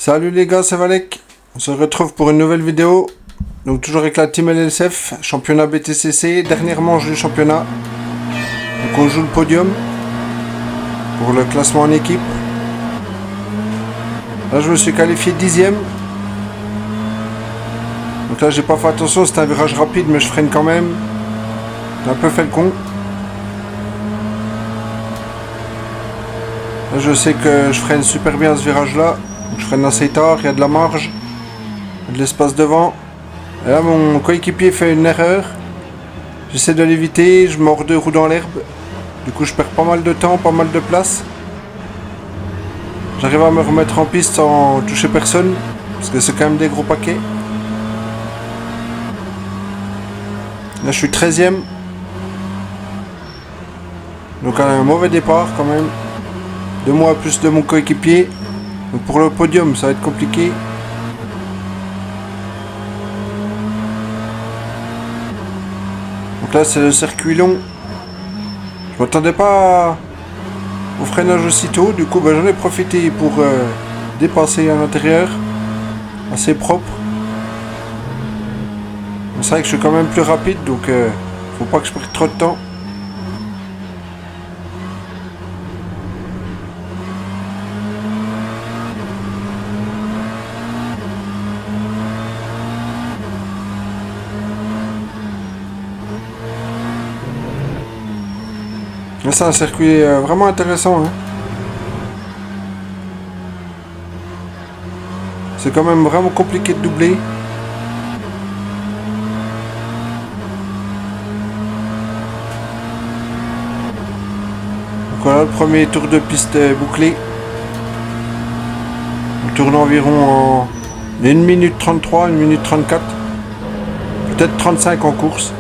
Salut les gars, c'est Valek. On se retrouve pour une nouvelle vidéo. Donc toujours avec la team LLSF, championnat BTCC, dernière manche du championnat. Donc on joue le podium pour le classement en équipe. Là je me suis qualifié 10ème. Donc là j'ai pas fait attention, c'était un virage rapide mais je freine quand même. J'ai un peu fait le con. Là je sais que je freine super bien à ce virage là. Donc je freine assez tard, il y a de la marge, il y a de l'espace devant. Et là mon coéquipier fait une erreur. J'essaie de l'éviter, je mords 2 roues dans l'herbe. Du coup je perds pas mal de temps, pas mal de place. J'arrive à me remettre en piste sans toucher personne, parce que c'est quand même des gros paquets. Là je suis 13ème. Donc un mauvais départ quand même. 2 mois plus de mon coéquipier. Donc pour le podium ça va être compliqué. Donc là c'est le circuit long. Je m'attendais pas au freinage aussitôt. Du coup j'en ai profité pour dépasser à l'intérieur. Assez propre. C'est vrai que je suis quand même plus rapide, donc faut pas que je perde trop de temps. C'est un circuit vraiment intéressant. Hein. C'est quand même vraiment compliqué de doubler. Donc voilà le premier tour de piste bouclé. On tourne environ en 1 minute 33, 1 minute 34. Peut-être 35 en course.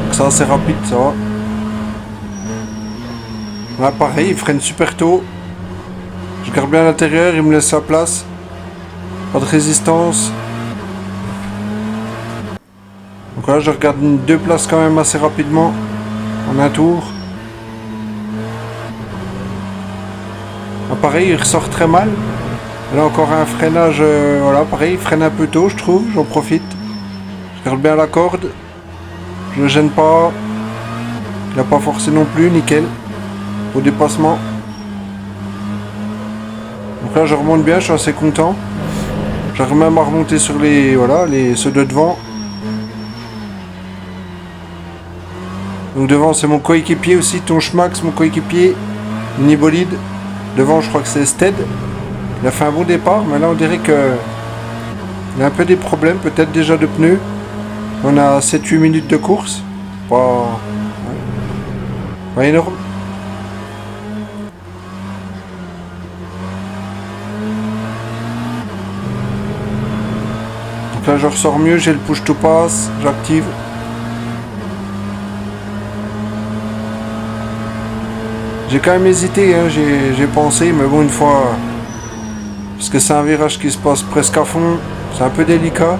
Donc c'est assez rapide, ça va. Là pareil, il freine super tôt. Je garde bien à l'intérieur, il me laisse sa place. Pas de résistance. Donc là je regarde 2 places quand même assez rapidement. En un tour. Là, pareil, il ressort très mal. Là encore un freinage, voilà, pareil, il freine un peu tôt je trouve, j'en profite. Je garde bien la corde. Je ne gêne pas. Il n'a pas forcé non plus, nickel. Au dépassement. Donc là je remonte bien, je suis assez content. J'arrive même à remonter sur les, voilà, ceux de devant. Donc devant c'est mon coéquipier aussi, Tonchmax, mon coéquipier, Unibolide. Devant je crois que c'est Stead. Il a fait un bon départ, mais là on dirait que il a un peu des problèmes, peut-être déjà de pneus. On a 7-8 minutes de course. Pas énorme. Donc là je ressors mieux, j'ai le push to pass, j'active. J'ai quand même hésité, hein, j'ai pensé, mais bon une fois, parce que c'est un virage qui se passe presque à fond, c'est un peu délicat.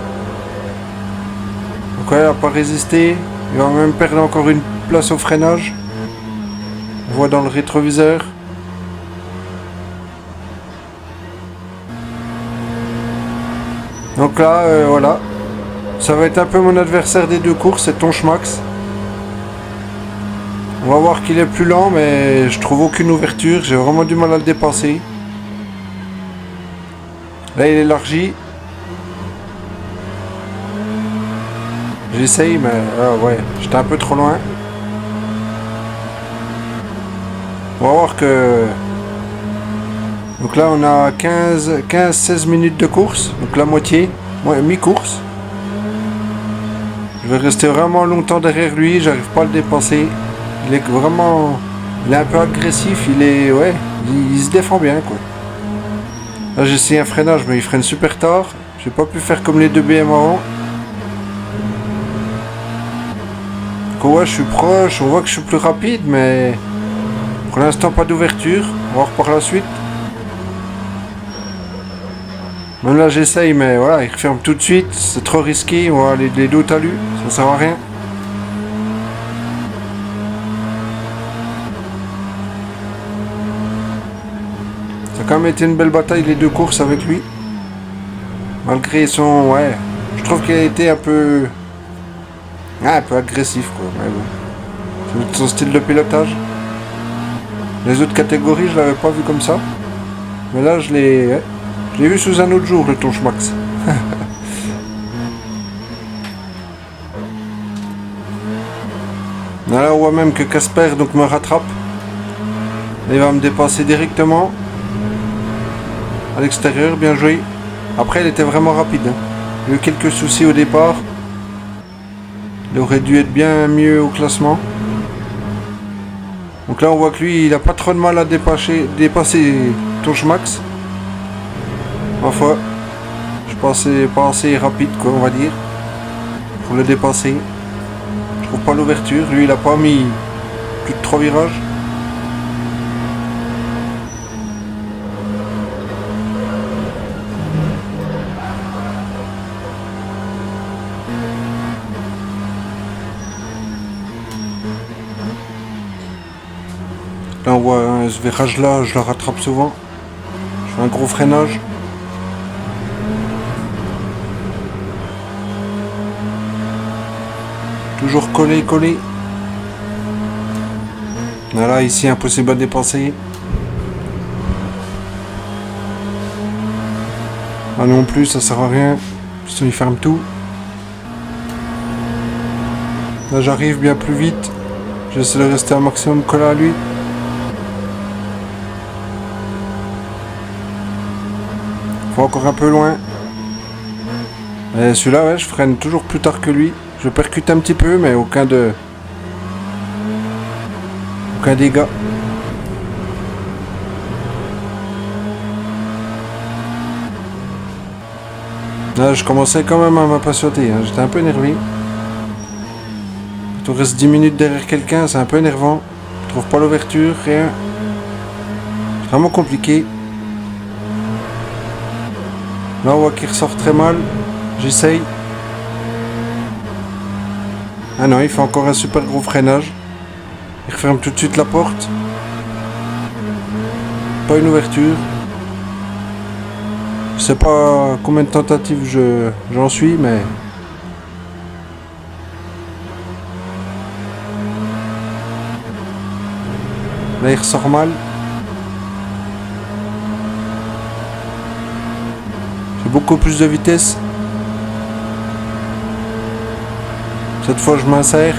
Donc ouais, il n'a pas résisté, il va même perdre encore une place au freinage. On voit dans le rétroviseur. Donc là, voilà. Ça va être un peu mon adversaire des 2 courses, c'est Tonchmax. On va voir qu'il est plus lent, mais je trouve aucune ouverture. J'ai vraiment du mal à le dépasser. Là, il élargit. J'essaye, mais ouais, j'étais un peu trop loin. On va voir que... Donc là, on a 15-16 minutes de course. Donc la moitié, mi-course. Je vais rester vraiment longtemps derrière lui. J'arrive pas à le dépasser. Il est vraiment... Il est un peu agressif. Il est... Ouais, il se défend bien, quoi. Là, j'ai essayé un freinage, mais il freine super tard. J'ai pas pu faire comme les 2 BM avant. Donc ouais, je suis proche. On voit que je suis plus rapide, mais... Pour l'instant, pas d'ouverture. On va voir par la suite. Même là, j'essaye, mais voilà, il referme tout de suite. C'est trop risqué. On va les dos talus. Ça sert à rien. C'est quand quand même été une belle bataille les deux courses avec lui. Malgré son... Ouais, je trouve qu'il a été un peu... un peu agressif quoi, mais bon. C'est son style de pilotage. Les autres catégories, je l'avais pas vu comme ça. Mais là, je l'ai vu sous un autre jour, le ton Schmax. Là, on voit même que Casper donc me rattrape. Il va me dépasser directement. À l'extérieur, bien joué. Après, il était vraiment rapide. Hein. Il y a eu quelques soucis au départ. Il aurait dû être bien mieux au classement. Donc là, on voit que lui, il a pas trop de mal à dépasser ton Schmax. Enfin, je pensais pas assez rapide, quoi, on va dire, pour le dépasser. Je trouve pas l'ouverture. Lui, il a pas mis plus de 3 virages. Là, on voit hein, ce virage-là, je le rattrape souvent. Je fais un gros freinage. Toujours collé. Voilà, ici, impossible à dépasser. Là non plus, ça sert à rien. Sinon, il ferme tout. Là, j'arrive bien plus vite. J'essaie de rester un maximum collé à lui. Faut encore un peu loin. Et celui-là, ouais, je freine toujours plus tard que lui. Je percute un petit peu, mais aucun dégât. Là, je commençais quand même à m'impatienter. Hein. J'étais un peu énervé. Quand on reste 10 minutes derrière quelqu'un, c'est un peu énervant. Je trouve pas l'ouverture, rien. C'est vraiment compliqué. Là, on voit qu'il ressort très mal. J'essaye. Ah non, il fait encore un super gros freinage. Il referme tout de suite la porte. Pas une ouverture. Je sais pas combien de tentatives j'en suis, mais... Là, il ressort mal. J'ai beaucoup plus de vitesse. Cette fois, je m'insère.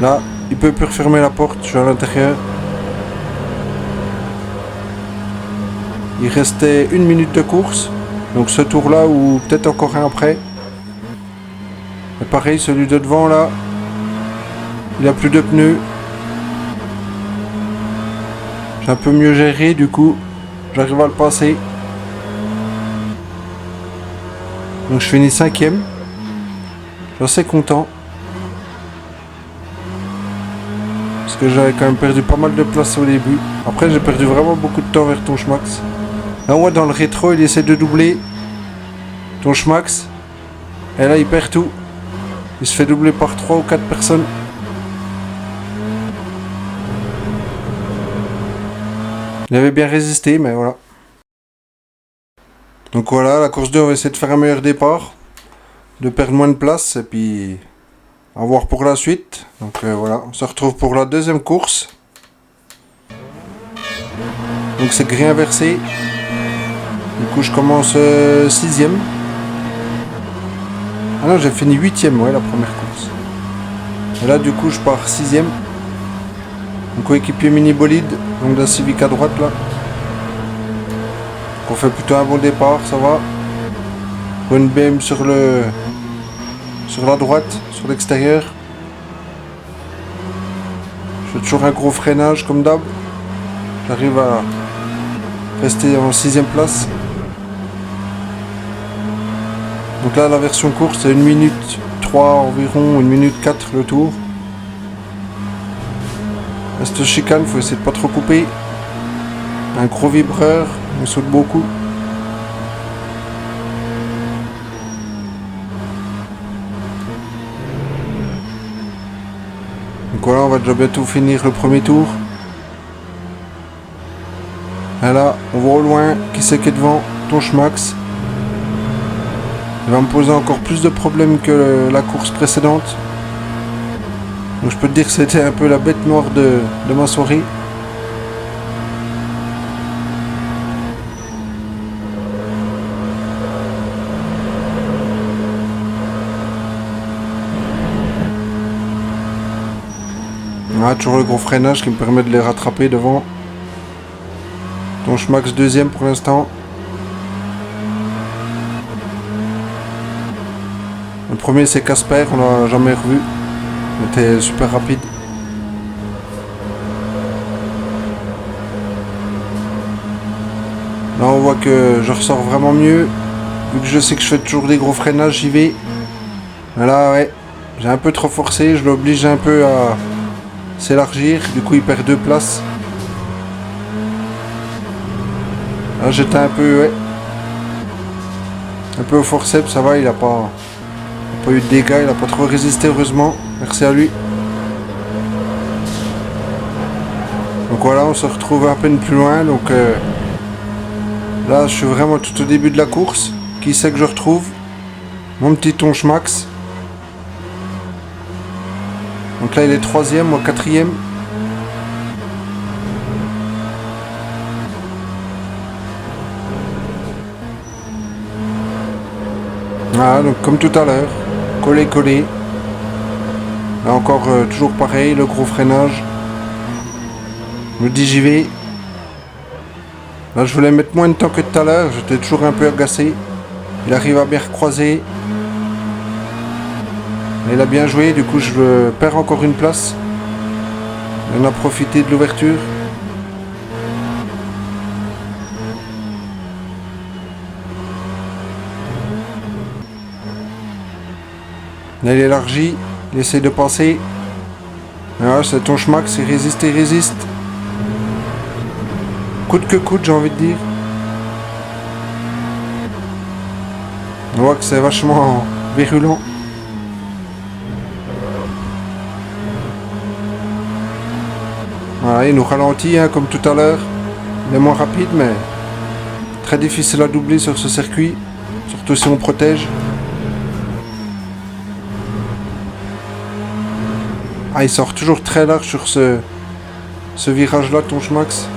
Là, il peut plus refermer la porte. Je suis à l'intérieur. Il restait 1 minute de course. Donc ce tour-là ou peut-être encore un après. Et pareil, celui de devant là, il a plus de pneus. J'ai un peu mieux géré, du coup, j'arrive à le passer. Donc je finis 5ème. Je suis assez content. Parce que j'avais quand même perdu pas mal de place au début. Après, j'ai perdu vraiment beaucoup de temps vers ton Schmax. Là, on voit dans le rétro, il essaie de doubler ton Schmax. Et là, il perd tout. Il se fait doubler par 3 ou 4 personnes. Il avait bien résisté, mais voilà. Donc voilà, la course 2, on va essayer de faire un meilleur départ. De perdre moins de place, et puis... à voir pour la suite. Donc voilà, on se retrouve pour la deuxième course. Donc c'est gris inversé. Du coup, je commence 6ème. Ah non, j'ai fini 8ème, ouais, la première course. Et là, du coup, je pars 6ème. Mon coéquipier mini bolide, donc d'un Civic à droite, là. On fait plutôt un bon départ, ça va. Pour une BM sur la droite, sur l'extérieur. Je fais toujours un gros freinage, comme d'hab. J'arrive à rester en 6ème place. Donc là, la version course, c'est 1 minute 3 environ, 1 minute 4 le tour. Cette chicane, faut essayer de pas trop couper. Un gros vibreur, on saute beaucoup. Donc voilà, on va déjà bientôt finir le premier tour. Et là, On voit au loin qui c'est qui est devant. Tonchmax. Il va me poser encore plus de problèmes que la course précédente. Donc je peux te dire que c'était un peu la bête noire de ma soirée. Ah, toujours le gros freinage qui me permet de les rattraper devant. Tonchmax deuxième pour l'instant. Le premier c'est Casper, on l'a jamais revu. Il était super rapide. Là on voit que je ressors vraiment mieux. Vu que je sais que je fais toujours des gros freinages, j'y vais. Là ouais, j'ai un peu trop forcé, je l'oblige un peu à s'élargir. Du coup il perd 2 places. Là j'étais un peu, ouais, un peu au forceps, ça va, il a pas eu de dégâts, il a pas trop résisté heureusement. Merci à lui. Donc voilà, on se retrouve à peine plus loin. Donc là, je suis vraiment tout au début de la course. Qui c'est que je retrouve? Mon petit Tonchmax. Donc là, il est 3ème, moi 4ème. Voilà, donc comme tout à l'heure, collé. Là encore, toujours pareil, le gros freinage. Je me dis j'y vais. Là je voulais mettre moins de temps que tout à l'heure, j'étais toujours un peu agacé. Il arrive à bien recroiser. Il a bien joué, du coup je perds encore une place. On a profité de l'ouverture. Là il élargit, il essaie de passer. Ah, c'est Tonchmax, il résiste. Coûte que coûte, j'ai envie de dire. On voit que c'est vachement virulent. Voilà, il nous ralentit, hein, comme tout à l'heure. Il est moins rapide, mais très difficile à doubler sur ce circuit. Surtout si on protège. Ah, il sort toujours très large sur ce virage-là, Tonchmax.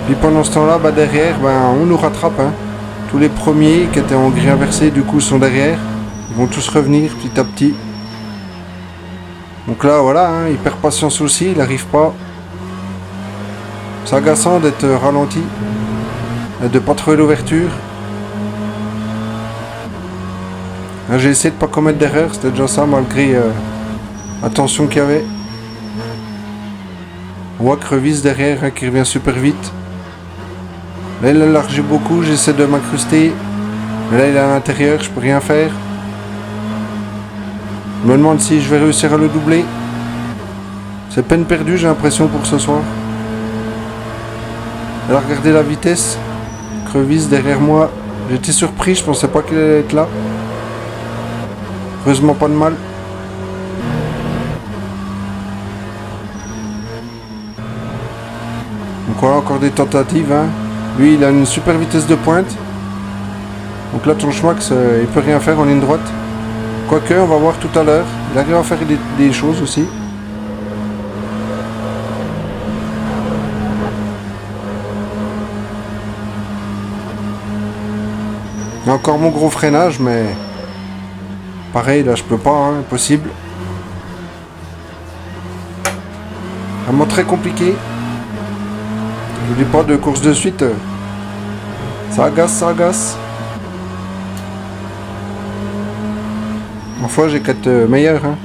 Puis pendant ce temps-là, bah derrière, on nous rattrape. Hein. Tous les premiers qui étaient en grille inversée, du coup, sont derrière. Ils vont tous revenir petit à petit. Donc là, voilà, hein, il perd patience aussi, il n'arrive pas. C'est agaçant d'être ralenti, de ne pas trouver l'ouverture. J'ai essayé de ne pas commettre d'erreur, c'était déjà ça, malgré la tension qu'il y avait. On voit que Revise derrière, hein, qui revient super vite. Là, il a élargi beaucoup, j'essaie de m'incruster. Mais là, il est à l'intérieur, je peux rien faire. Je me demande si je vais réussir à le doubler. C'est peine perdue, j'ai l'impression, pour ce soir. Alors, regardez la vitesse. Crevis derrière moi. J'étais surpris, je pensais pas qu'il allait être là. Heureusement, pas de mal. Donc voilà, encore des tentatives. Hein. Lui, il a une super vitesse de pointe. Donc là, Tonchmax, il peut rien faire en ligne droite. Quoique, on va voir tout à l'heure. Il arrive à faire des choses aussi. Il y a encore mon gros freinage, mais... Pareil, là, je peux pas, hein, impossible. Vraiment très compliqué. Je vous dis pas de course de suite. Ça agace. En fois, j'ai 4 meilleurs. Hein.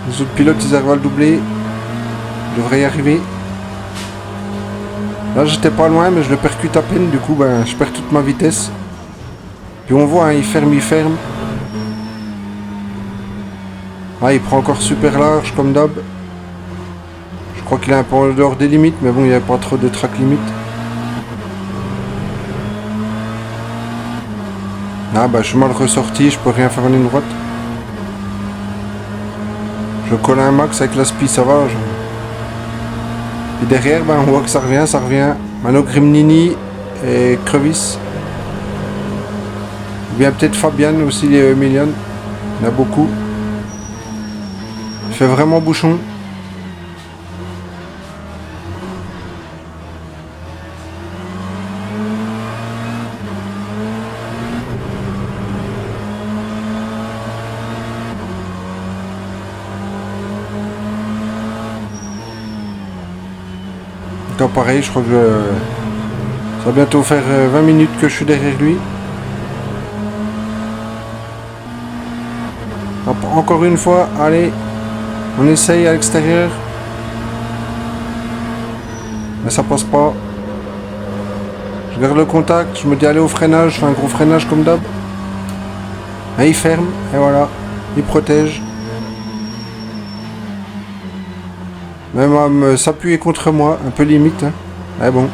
Les autres pilotes, ils arrivent à le doubler. Je devrais y arriver. Là, j'étais pas loin, mais je le percute à peine. Du coup, je perds toute ma vitesse. Puis on voit, hein, il ferme. Ah, il prend encore super large, comme d'hab. Je crois qu'il est un peu en dehors des limites, mais bon, il n'y avait pas trop de track limite. Ah, je suis mal ressorti, je peux rien faire en ligne droite. Je colle un max avec la spi, ça va. Et derrière, ben, on voit que ça revient, ça revient. Mano Grimnini et Crevis. Ou bien peut-être Fabian aussi, les Emilion. Il y en a beaucoup. Il fait vraiment bouchon. Donc pareil, je crois que ça va bientôt faire 20 minutes que je suis derrière lui. Hop, encore une fois, allez, on essaye à l'extérieur. Mais ça passe pas. Je garde le contact, je me dis allez au freinage, je fais un gros freinage comme d'hab. Et il ferme, et voilà, il protège. Même à s'appuyer contre moi, un peu limite. Hein. Mais bon.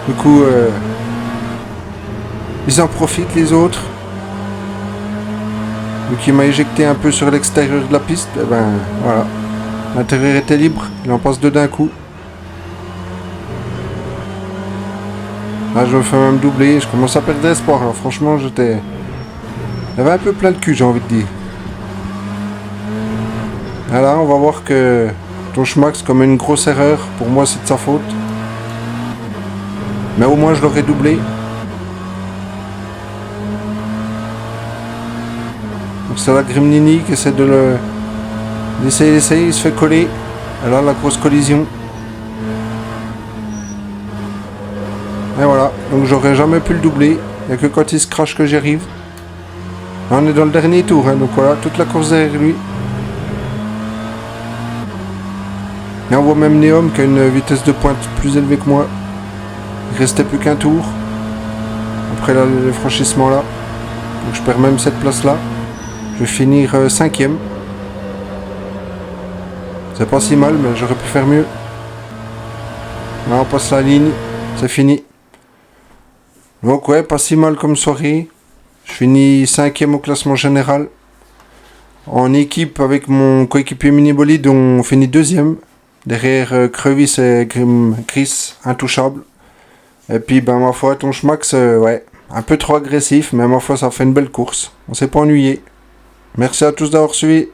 Du coup, ils en profitent les autres. Vu qu'il m'a éjecté un peu sur l'extérieur de la piste, et ben voilà. L'intérieur était libre, il en passe deux d'un coup. Là je me fais même doubler, je commence à perdre espoir. Alors franchement j'étais... J'avais un peu plein de cul, j'ai envie de dire. Voilà, on va voir que ton Schmax comme une grosse erreur. Pour moi c'est de sa faute. Mais au moins je l'aurais doublé. Donc c'est la Grimnini qui essaie de le... d'essayer, il se fait coller. Alors la grosse collision. Et voilà, donc j'aurais jamais pu le doubler. Il n'y a que quand il se crache que j'y arrive. Là, on est dans le dernier tour, hein, donc voilà, toute la course derrière lui. Et on voit même Neom qui a une vitesse de pointe plus élevée que moi. Il restait plus qu'un tour. Après là, le franchissement là. Donc je perds même cette place là. Je vais finir 5ème. C'est pas si mal, mais j'aurais pu faire mieux. Là on passe la ligne. C'est fini. Donc ouais, pas si mal comme soirée. Je finis 5ème au classement général. En équipe avec mon coéquipier Minibolide, on finit 2ème. Derrière Crevis et Chris, intouchable. Et puis ben ma foi, ton Schmax, ouais, un peu trop agressif, mais ma foi ça fait une belle course. On s'est pas ennuyé. Merci à tous d'avoir suivi.